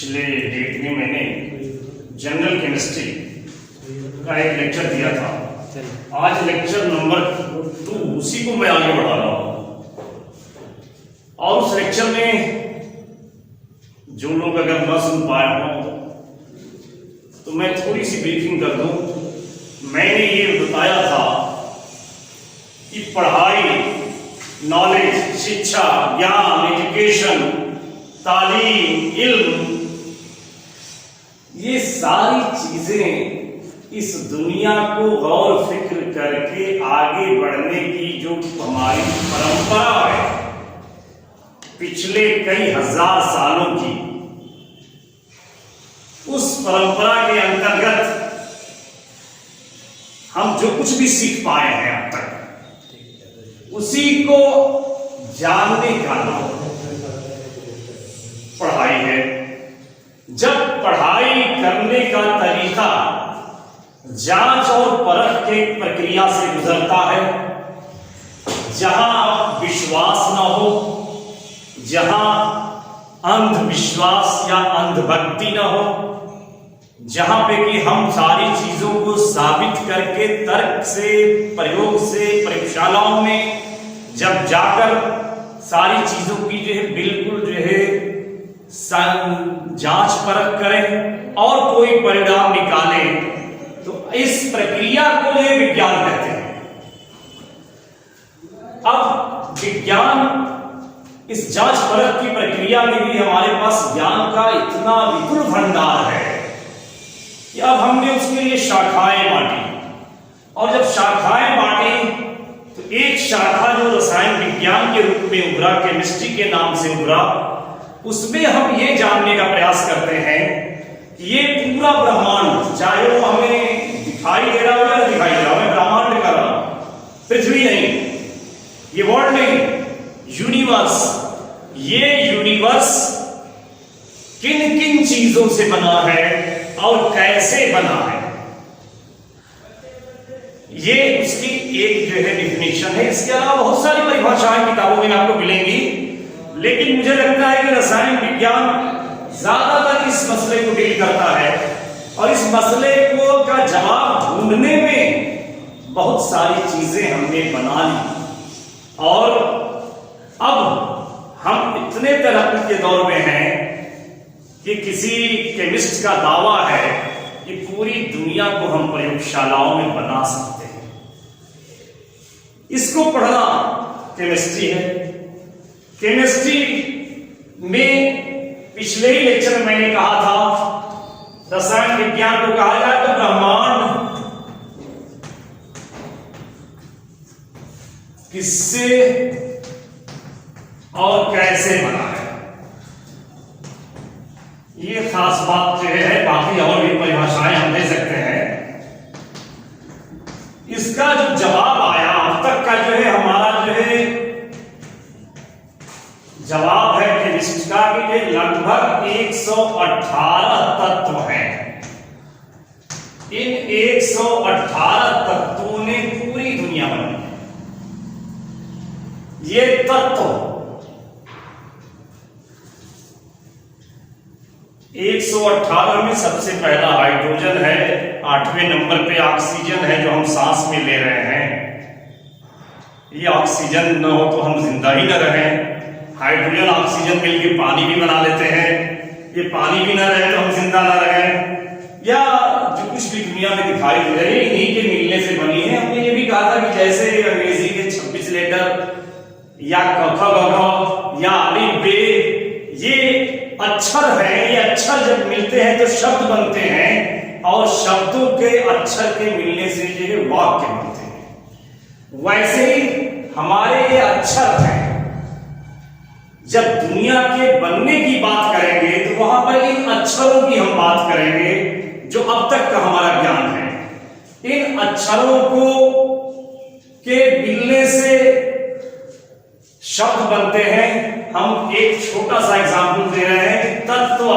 पिछले डेट में मैंने जनरल केमिस्ट्री का एक लेक्चर दिया था। आज लेक्चर नंबर 2 उसी को मैं आगे बढ़ा रहा हूं। और उस लेक्चर में जो लोग अगर न सुन पाए हों तो मैं थोड़ी सी ब्रीफिंग कर दूं। मैंने ये बताया था कि पढ़ाई, नॉलेज, शिक्षा, ज्ञान, एजुकेशन, तालीम, इल्म, ये सारी चीजें इस दुनिया को गौर फिक्र करके आगे बढ़ने की जो हमारी परंपरा है पिछले कई हजार सालों की, उस परंपरा के अंतर्गत हम जो कुछ भी सीख पाए हैं अब तक, उसी को जानने का नाम पढ़ाई है। जब पढ़ाई करने का तरीका जांच और परख के प्रक्रिया से गुजरता है, जहां विश्वास न हो, जहां अंधविश्वास या अंधभक्ति न हो, जहां पे कि हम सारी चीजों को साबित करके तर्क से, प्रयोग से, प्रयोगशालाओं में जब जाकर सारी चीजों की जो है बिल्कुल जो है जांच परख करें और कोई परिणाम निकाले, तो इस प्रक्रिया को जो विज्ञान कहते हैं। अब विज्ञान इस जांच परख की प्रक्रिया में भी हमारे पास ज्ञान का इतना विपुल भंडार है कि अब हमने उसके लिए शाखाएं बांटी, और जब शाखाएं बांटी तो एक शाखा जो रसायन विज्ञान के रूप में उभरा, केमिस्ट्री के नाम से उभरा, उसमें हम ये जानने का प्रयास करते हैं कि ये पूरा ब्रह्मांड, चाहे वो हमें दिखाई दे रहा हो या दिखाई दे रहा हो, मैं ब्रह्मांड कर रहा हूं, पृथ्वी नहीं, ये वर्ल्ड नहीं, यूनिवर्स, ये यूनिवर्स किन किन चीजों से बना है और कैसे बना है, ये उसकी एक जो है डिफिनेशन है। इसके अलावा बहुत सारी परिभाषाएं किताबों में आपको मिलेंगी, लेकिन मुझे लगता है कि रसायन विज्ञान ज्यादातर इस मसले को डील करता है, और इस मसले को का जवाब ढूंढने में बहुत सारी चीजें हमने बना ली। और अब हम इतने तरक्की के दौर में हैं कि किसी केमिस्ट का दावा है कि पूरी दुनिया को हम प्रयोगशालाओं में बना सकते हैं। इसको पढ़ना केमिस्ट्री है। केमिस्ट्री में पिछले ही लेक्चर में मैंने कहा था, रसायन विज्ञान को कहा जाए तो ब्रह्मांड किससे और कैसे बना है, ये खास बात जो है। बाकी और भी परिभाषाएं हम दे सकते हैं। इसका जो जवाब आया अब तक का जो है हमारा जो है जवाब है केमिस्ट्री का कि लगभग 118 तत्व हैं। इन 118 तत्वों ने पूरी दुनिया बनाई। ये तत्व 118 में सबसे पहला हाइड्रोजन है, 8वें नंबर पे ऑक्सीजन है जो हम सांस में ले रहे हैं। ये ऑक्सीजन न हो तो हम जिंदा ही न रहें। हाइड्रोजन ऑक्सीजन मिलकर पानी भी बना लेते हैं। ये पानी भी ना रहे तो हम जिंदा ना रहें। या जो कुछ भी दुनिया में दिखाई दे रहे हैं इन्हीं के मिलने से बनी है। हमने ये भी कहा था कि जैसे अंग्रेजी के 26 लेटर या क ख ग घ या अलिफ बे ये अक्षर है, ये अक्षर जब मिलते हैं तो शब्द बनते हैं, और शब्दों के अक्षर के मिलने से जो है वाक्य बनते हैं। वैसे ही हमारे ये अक्षर हैं। जब दुनिया के बनने की बात करेंगे तो वहां पर इन अक्षरों की हम बात करेंगे जो अब तक का हमारा ज्ञान है। इन अक्षरों को के मिलने से शब्द बनते हैं। हम एक छोटा सा एग्जाम्पल दे रहे हैं कि तत्व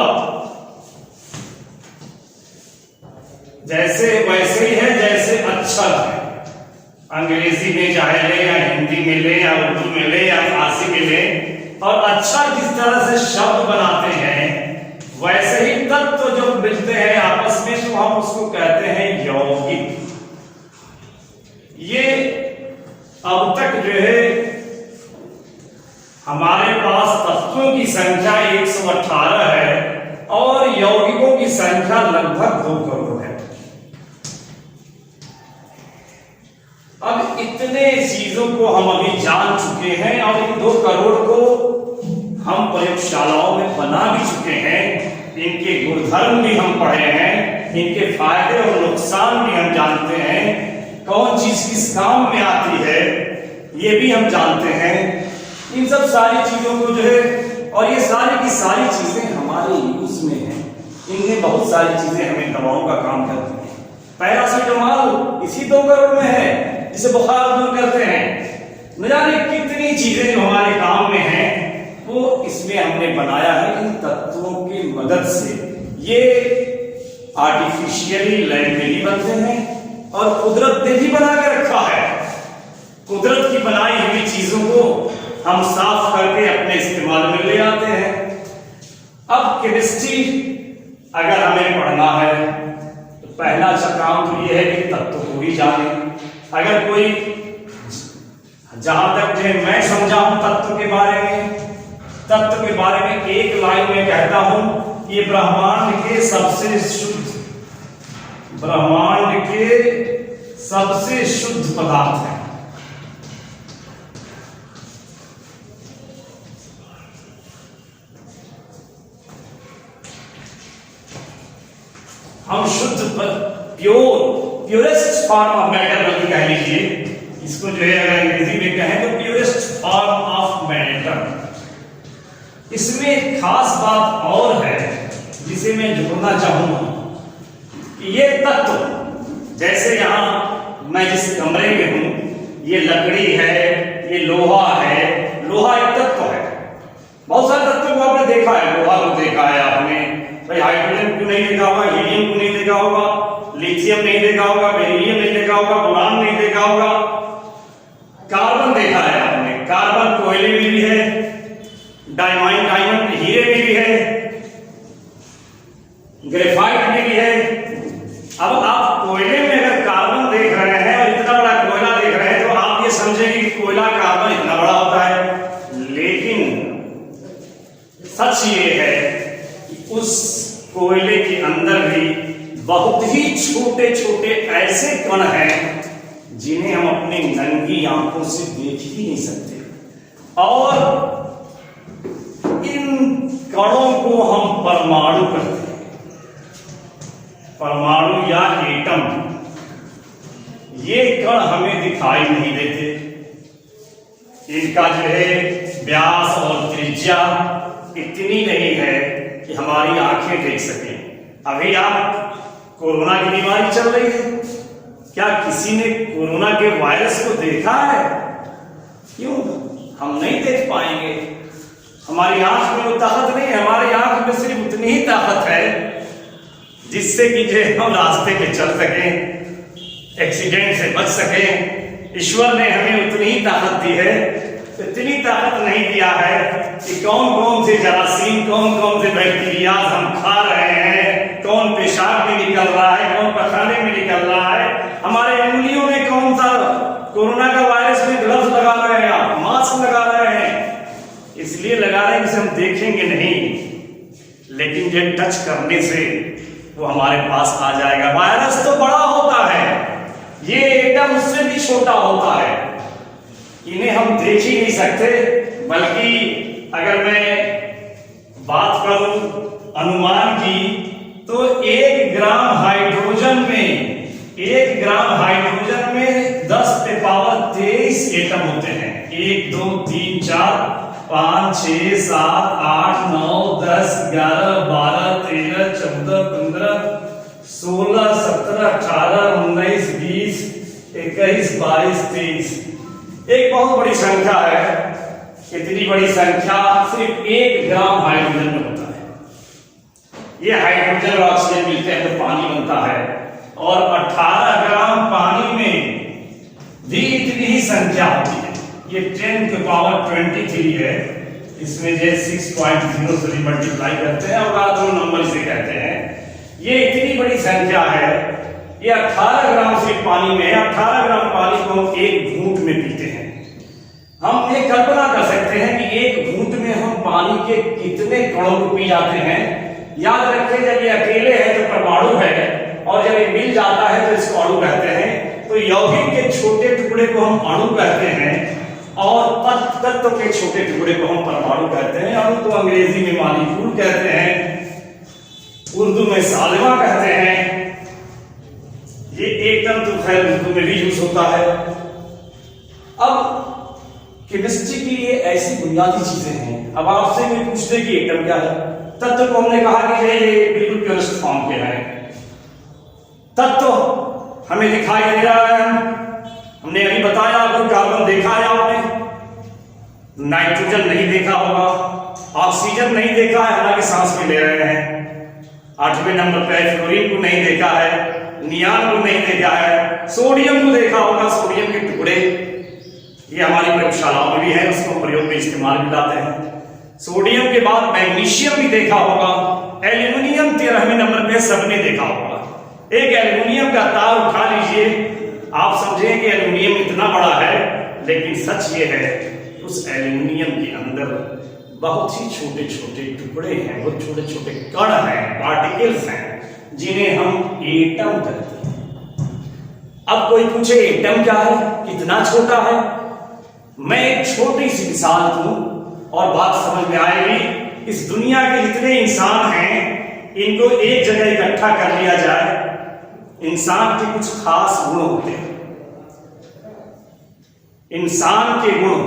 जैसे वैसे ही है जैसे अक्षर है। अंग्रेजी में चाहे ले या हिंदी में ले या उर्दू में ले या फारसी में ले, और अक्षर जिस तरह से शब्द बनाते हैं वैसे ही तत्व जो मिलते हैं आपस में तो हम उसको कहते हैं यौगिक। ये अब तक जो है हमारे पास तत्वों की संख्या 118 है और यौगिकों की संख्या लगभग 2 करोड़ है। अब इतने चीजों को हम अभी जान चुके हैं और इन 2 करोड़ को हम प्रयोगशालाओं में बना भी चुके हैं। इनके गुणधर्म भी हम पढ़े हैं, इनके फायदे और नुकसान भी हम जानते हैं, कौन चीज किस काम में आती है ये भी हम जानते हैं। इन सब सारी चीजों को जो है, और ये सारी की सारी चीजें हमारे यूज में हैं। इनमें बहुत सारी चीजें हमें दवाओं का काम करती हैं। पैरासीटामोल इसी 2 करोड़ में है जिसे बुखार दूर करते हैं। न जाने कितनी चीजें जो हमारे काम में हैं वो इसमें हमने बनाया है इन तत्वों की मदद से। ये आर्टिफिशियली लैब में भी बनते हैं और कुदरत ने भी बना के रखा है। कुदरत की बनाई हुई चीजों को हम साफ करके अपने इस्तेमाल में ले आते हैं। अब केमिस्ट्री अगर हमें पढ़ना है तो पहला काम तो ये है कि तत्व को ही जाने। अगर कोई जहां तक जो मैं समझा हूं तत्व के बारे में एक लाइन में कहता हूं, ये ब्रह्मांड के सबसे शुद्ध पदार्थ है। हम शुद्ध प्योरेस्ट फॉर्म ऑफ मैटर बल्कि कह लीजिए इसको, जो है अगर अंग्रेजी में कहें तो प्योरेस्ट फॉर्म ऑफ मैटर। इसमें एक खास बात और है जिसे मैं जोड़ना चाहूंगा कि ये तत्व, जैसे यहां मैं जिस कमरे में हूं, ये लकड़ी है, ये लोहा है। लोहा एक तत्व है। बहुत सारे तत्वों को आपने देखा है, लोहा को देखा है आपने, भाई हाइड्रोजन को नहीं देखा होगा, हीलियम को नहीं देखा होगा, लिथियम नहीं देखा होगा, बेरिलियम नहीं देखा होगा, बोरान नहीं देखा होगा। कार्बन देखा है आपने, कार्बन कोयले में भी है, डायमंड हीरे में भी है, ग्रेफाइट में भी है। अब आप कोयले में अगर कार्बन देख रहे हैं और इतना बड़ा कोयला देख रहे हैं तो आप ये समझेंगे कि कोयला कार्बन इतना बड़ा होता है, लेकिन सच ये है कि उस कोयले के अंदर भी बहुत ही छोटे छोटे ऐसे कण हैं जिन्हें हम अपनी नंगी आंखों से देख ही नहीं सकते, और इन कणों को हम परमाणु कहते हैं। परमाणु या एटम, ये कण हमें दिखाई नहीं देते। इनका जो है व्यास और त्रिज्या इतनी नहीं है कि हमारी आंखें देख सकें। अभी आप कोरोना की बीमारी चल रही है, क्या किसी ने कोरोना के वायरस को देखा है? क्यों हम नहीं देख पाएंगे? हमारी आंख में वो ताकत नहीं है। हमारी आंख में सिर्फ उतनी ही ताकत है जिससे कि जो हम रास्ते पे चल सकें, एक्सीडेंट से बच सकें। ईश्वर ने हमें उतनी ही ताकत दी है। इतनी ताकत नहीं दिया है कि कौन कौन से जरासीम, कौन कौन से बैक्टीरिया हम खा रहे हैं, कौन पेशाब में निकल रहा है, कौन पखाने में निकल रहा है। हमारे उंगलियों में कौन सा कोरोना का वायरस में ग्लव्स लगा रहे हैं, आप मास्क लगा रहे हैं, इसलिए लगा रहे हैं कि हम देखेंगे नहीं, लेकिन ये टच करने से वो हमारे पास आ जाएगा। वायरस तो बड़ा होता है, ये एटम उससे भी छोटा होता है। इन्हें हम देख ही नहीं सकते, बल्कि अगर मैं बात करूं अनुमान की तो 1 ग्राम हाइड्रोजन में 10⁻23 एटम होते हैं। 1 2 3 4 5 6 7 8 9 10 11 12 13 14 15 16 17 18 19 20 21 22 23। एक बहुत बड़ी संख्या है। इतनी बड़ी संख्या सिर्फ 1 ग्राम हाइड्रोजन में होता है। ये हाइड्रोजन और ऑक्सीजन मिलते हैं तो पानी बनता है, और 18 ग्राम पानी में भी इतनी ही संख्या होती है। ये 10⁻23 है। इसमें जो 6.0 से मल्टीप्लाई करते हैं, अवगाद्रो नंबर इसे कहते हैं। ये इतनी बड़ी संख्या है, ये 18 ग्राम सिर्फ पानी में है। 18 ग्राम पानी को हम एक घूंट में पीते हैं। हम ये कल्पना कर सकते हैं कि एक घूंट में हम पानी के कितने कणों को पी जाते हैं। याद रखें, जब ये अकेले है तो परमाणु है, और जब ये मिल जाता है तो इसको अणु कहते हैं। तो यौगिक के छोटे टुकड़े को हम अणु कहते हैं, और तत्व के छोटे टुकड़े को हम परमाणु कहते हैं। अणु तो अंग्रेजी में मॉलिक्यूल कहते हैं, उर्दू में सालिमा कहते हैं। ये एटम तो खैर उर्दू में भी यूज होता है। अब केमिस्ट्री की ये ऐसी बुनियादी चीजें हैं। अब आपसे कोई पूछते कि एटम क्या है, तत्व को हमने कहा कि ये बिल्कुल प्योरेस्ट फॉर्म के है। तत्व हमें दिखाई दे रहा है, हमने अभी बताया आपको, कार्बन देखा है आपने, नाइट्रोजन नहीं देखा होगा, ऑक्सीजन नहीं देखा है, हालांकि सांस में ले रहे हैं। 8वें नंबर पे फ्लोरीन को नहीं देखा है, नियान को नहीं देखा है, सोडियम को देखा होगा, सोडियम के टुकड़े, ये हमारी प्रयोगशालाओं में भी है, उसको प्रयोग में इस्तेमाल भी लाते हैं। सोडियम के बाद मैग्नीशियम भी देखा होगा, एल्यूमिनियम 13वें नंबर पे सबने देखा होगा। एक एल्यूमिनियम का तार उठा लीजिए, आप समझें कि एल्यूमिनियम इतना बड़ा है, लेकिन सच ये है उस एल्यूमिनियम के अंदर बहुत ही छोटे छोटे टुकड़े हैं, बहुत छोटे छोटे कण हैं, पार्टिकल्स हैं, जिन्हें हम एटम कहते हैं। अब कोई पूछे एटम क्या है, कितना छोटा है? मैं एक छोटी सी मिसाल दूं और बात समझ में आएगी। इस दुनिया के जितने इंसान हैं, इनको एक जगह इकट्ठा कर लिया जाए, इंसान के कुछ खास गुण होते हैं। इंसान के गुण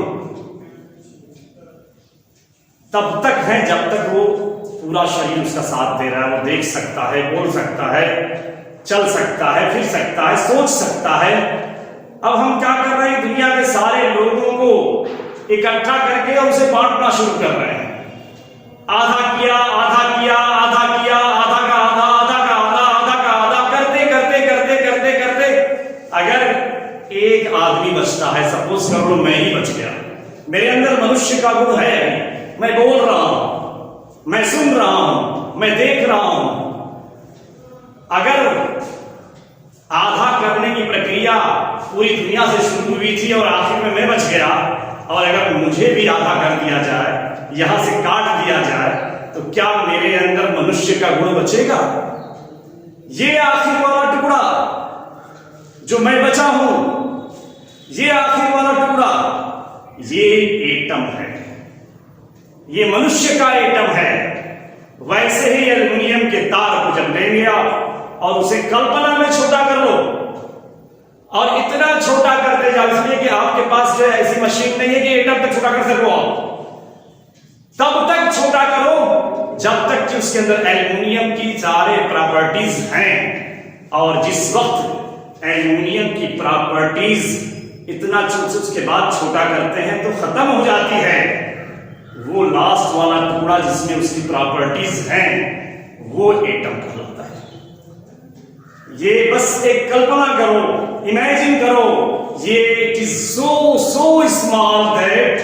तब तक है जब तक वो पूरा शरीर उसका साथ दे रहा है, वो देख सकता है, बोल सकता है, चल सकता है, फिर सकता है, सोच सकता है। अब हम क्या कर रहे हैं, दुनिया के सारे लोगों को इकट्ठा करके और उसे बांटना शुरू कर रहे हैं। आधा किया, आधा किया, आधा किया, आधा का आधा, आधा का आधा, आधा का आधा, करते करते करते करते करते अगर एक आदमी बचता है, सपोज कर लो मैं ही बच गया, मेरे अंदर मनुष्य का गुण है, मैं बोल रहा हूं, मैं सुन रहा हूं, मैं देख रहा हूं। अगर आधा करने की प्रक्रिया पूरी दुनिया से शुरू हुई थी और आखिर में मैं बच गया, और अगर मुझे भी आधा कर दिया जाए, यहां से काट दिया जाए, तो क्या मेरे अंदर मनुष्य का गुण बचेगा? ये आखिर वाला टुकड़ा जो मैं बचा हूं, ये आखिर वाला टुकड़ा, ये एटम है, ये मनुष्य का एटम है। वैसे ही एल्युमिनियम के तार को जब लेंगे आप और उसे कल्पना में छोटा कर लो, और इतना छोटा करते जाओ, इसलिए कि आपके पास जो ऐसी मशीन नहीं है कि एटम तक छोटा कर सको आप, तब तक छोटा करो जब तक कि उसके अंदर एल्युमिनियम की सारे प्रॉपर्टीज हैं। और जिस वक्त एल्युमिनियम की प्रॉपर्टीज इतना उसके बाद छोटा करते हैं तो खत्म हो जाती है, वो लास्ट वाला टुकड़ा जिसमें उसकी प्रॉपर्टीज हैं, वो एटम कहलाता है। ये बस एक कल्पना करो, इमेजिन करो, ये it is so small that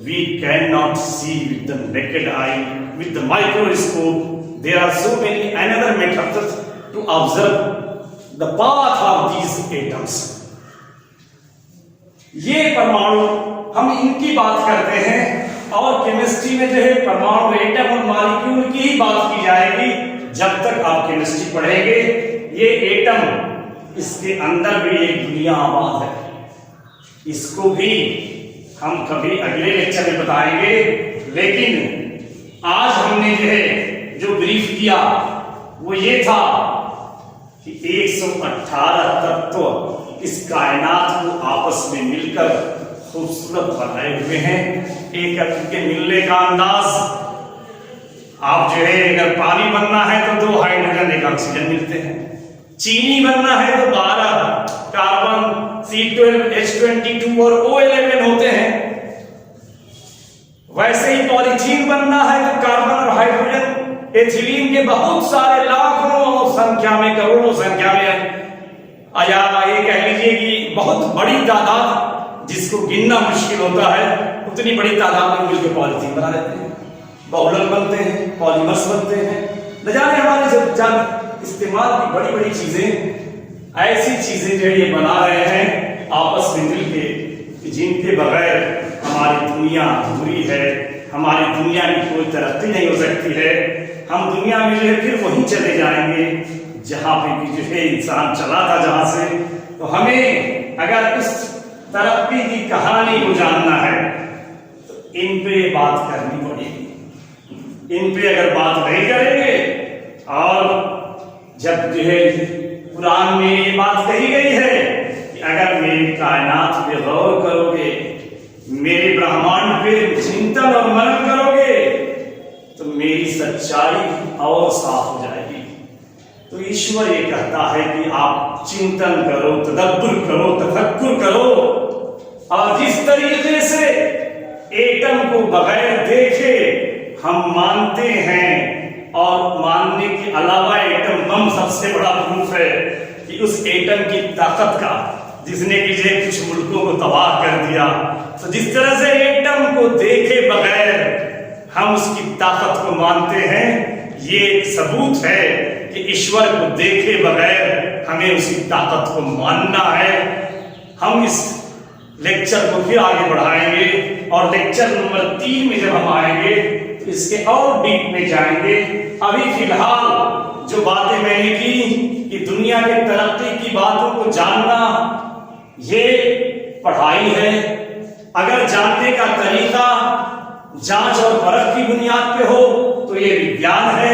we cannot see with the naked eye, with the microscope. There are so many another methods to observe the path of these atoms. ये परमाणु, हम इनकी बात करते हैं, और केमिस्ट्री में जो है परमाणु, एटम और मॉलिक्यूल की ही बात की जाएगी जब तक आप केमिस्ट्री पढ़ेंगे। ये एटम, इसके अंदर भी एक दुनिया आबाद है, इसको भी हम कभी अगले लेक्चर में बताएंगे। लेकिन आज हमने जो है जो ब्रीफ किया वो ये था कि 118 तत्व इस कायनात को आपस में मिलकर खूबसूरत बनाए हुए हैं। एक के मिलने का अंदाज, आप जो है अगर पानी बनना है तो 2 हाइड्रोजन 1 ऑक्सीजन मिलते हैं, चीनी बनना है तो 12 कार्बन C12 H22 और O11 होते हैं। वैसे ही पॉलीथीन बनना है तो कार्बन और हाइड्रोजन एथिलीन के बहुत सारे लाखों संख्या में, करोड़ों संख्या में, या ये कह लीजिए कि बहुत बड़ी तादाद जिसको गिनना मुश्किल होता है, उतनी बड़ी तादाद में मिलकर पॉलिथीन बना लेते हैं, बाउलर बनते हैं, पॉलीमर्स बनते हैं, न जाने हमारे जब जान इस्तेमाल की बड़ी बड़ी चीजें, ऐसी चीजें जो ये बना रहे हैं आपस में मिलके, जिनके बगैर हमारी दुनिया अधूरी है, हमारी दुनिया की कोई तरक्की नहीं हो सकती है। हम दुनिया में जो है फिर वहीं चले जाएंगे जहां पे जो है इंसान चला था जहां से। तो हमें अगर उस तरक्की की कहानी को जानना है तो इन पे बात करनी पड़ेगी। इन पे अगर बात नहीं करेंगे, और जब जो है कुरान में ये बात कही गई है कि अगर मेरी कायनात पे गौर करोगे, मेरे ब्रह्मांड पे चिंतन और मनन करोगे, तो मेरी सच्चाई और साफ हो जाएगी। तो ईश्वर ये कहता है कि आप चिंतन करो, तदब्बर करो, तफक्कुर करो, और जिस तरीके से एटम को बगैर देखे हम मानते हैं, और मानने के अलावा एटम बम सबसे बड़ा प्रूफ है कि उस एटम की ताकत का, जिसने कि जो कुछ मुल्कों को तबाह कर दिया। तो जिस तरह से एटम को देखे बगैर हम उसकी ताकत को मानते हैं, ये एक सबूत है कि ईश्वर को देखे बगैर हमें उसकी ताकत को मानना है। हम इस लेक्चर को फिर आगे बढ़ाएंगे, और लेक्चर नंबर 3 में जब हम आएंगे तो इसके और डीप में जाएंगे। अभी फिलहाल जो बातें मैंने की कि दुनिया के तरक्की की बातों को जानना ये पढ़ाई है। अगर जानने का तरीका जांच और परख की बुनियाद पे हो तो ये विज्ञान है।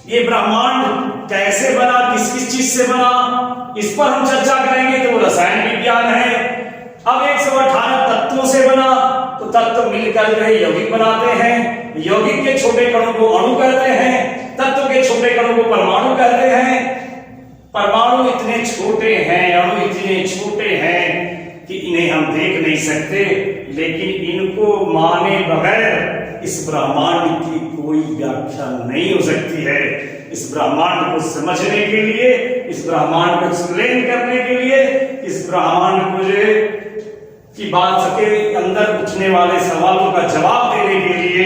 ये ब्रह्मांड कैसे बना, किस किस चीज से बना, इस पर हम चर्चा करेंगे तो वो रसायन विज्ञान है। अब 118 तत्वों से बना, तो तत्व मिलकर जो है यौगिक बनाते हैं, यौगिक के छोटे कणों को अणु कहते हैं, तत्व के छोटे कणों को परमाणु कहते हैं। परमाणु इतने छोटे हैं, अणु इतने छोटे हैं कि इन्हें हम देख नहीं सकते, लेकिन इनको माने बगैर इस ब्रह्मांड की कोई व्याख्या नहीं हो सकती है। इस ब्रह्मांड को समझने के लिए, इस ब्रह्मांड को एक्सप्लेन करने के लिए, इस ब्रह्मांड को जो की बात के अंदर उठने वाले सवालों का जवाब देने के लिए,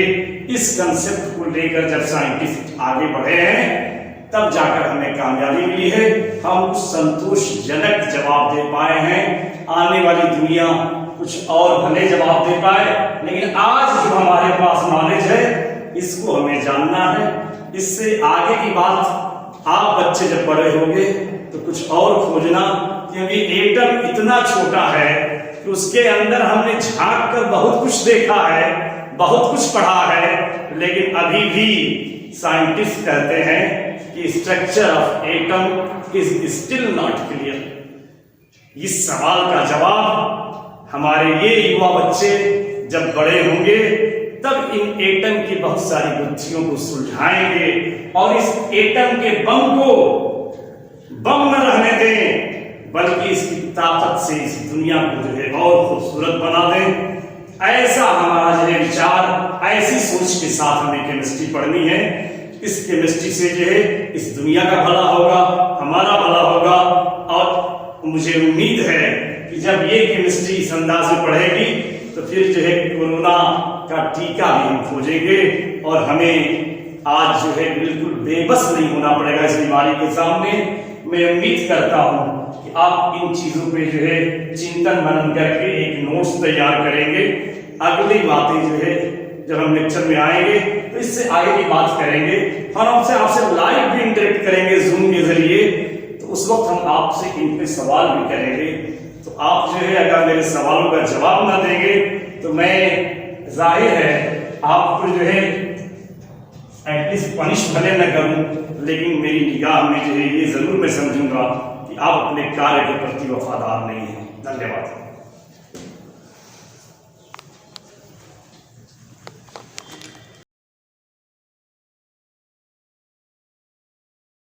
इस कंसेप्ट को लेकर जब साइंटिस्ट आगे बढ़े हैं तब जाकर हमें कामयाबी मिली है। हम कुछ संतोषजनक जवाब दे पाए हैं। आने वाली दुनिया कुछ और भले जवाब दे पाए, लेकिन आज जो हमारे पास नॉलेज है इसको हमें जानना है। इससे आगे की बात आप बच्चे जब बड़े होंगे तो कुछ और खोजना, क्योंकि एटम इतना छोटा है कि उसके अंदर हमने झांक कर बहुत कुछ देखा है, बहुत कुछ पढ़ा है, लेकिन अभी भी साइंटिस्ट कहते हैं कि structure of atom is still not clear. इस सवाल का जवाब हमारे ये युवा बच्चे जब बड़े होंगे तब इन एटम की बहुत सारी गुत्थियों को सुलझाएंगे, और इस एटम के बम को बम न रहने दें, बल्कि इसकी ताकत से इस दुनिया को जो है और खूबसूरत बना दें। ऐसा हमारा जो है विचार, ऐसी सोच के साथ हमें केमिस्ट्री पढ़नी है। इस केमिस्ट्री से जो है इस दुनिया का भला होगा, हमारा भला होगा, और मुझे उम्मीद है कि जब ये केमिस्ट्री इस अंदाज में पढ़ेगी तो फिर जो है कोरोना का टीका भी हम खोजेंगे, और हमें आज जो है बिल्कुल बेबस नहीं होना पड़ेगा इस बीमारी के सामने। मैं उम्मीद करता हूं कि आप इन चीजों पे जो है चिंतन मनन करके एक नोट्स तैयार करेंगे। अगली बातें जो है जब हम लेक्चर में आएंगे तो इससे आगे की बात करेंगे, और हमसे आपसे लाइव भी इंटरेक्ट करेंगे जूम के जरिए। तो उस वक्त हम आपसे इन पे सवाल भी करेंगे। तो आप जो है अगर मेरे सवालों का जवाब ना देंगे तो मैं जाहिर है आपको जो है एटलीस्ट पनिश भले न करूं, लेकिन मेरी निगाह में जो है ये जरूर मैं समझूंगा कि आप अपने कार्य के प्रति वफादार नहीं हैं। धन्यवाद।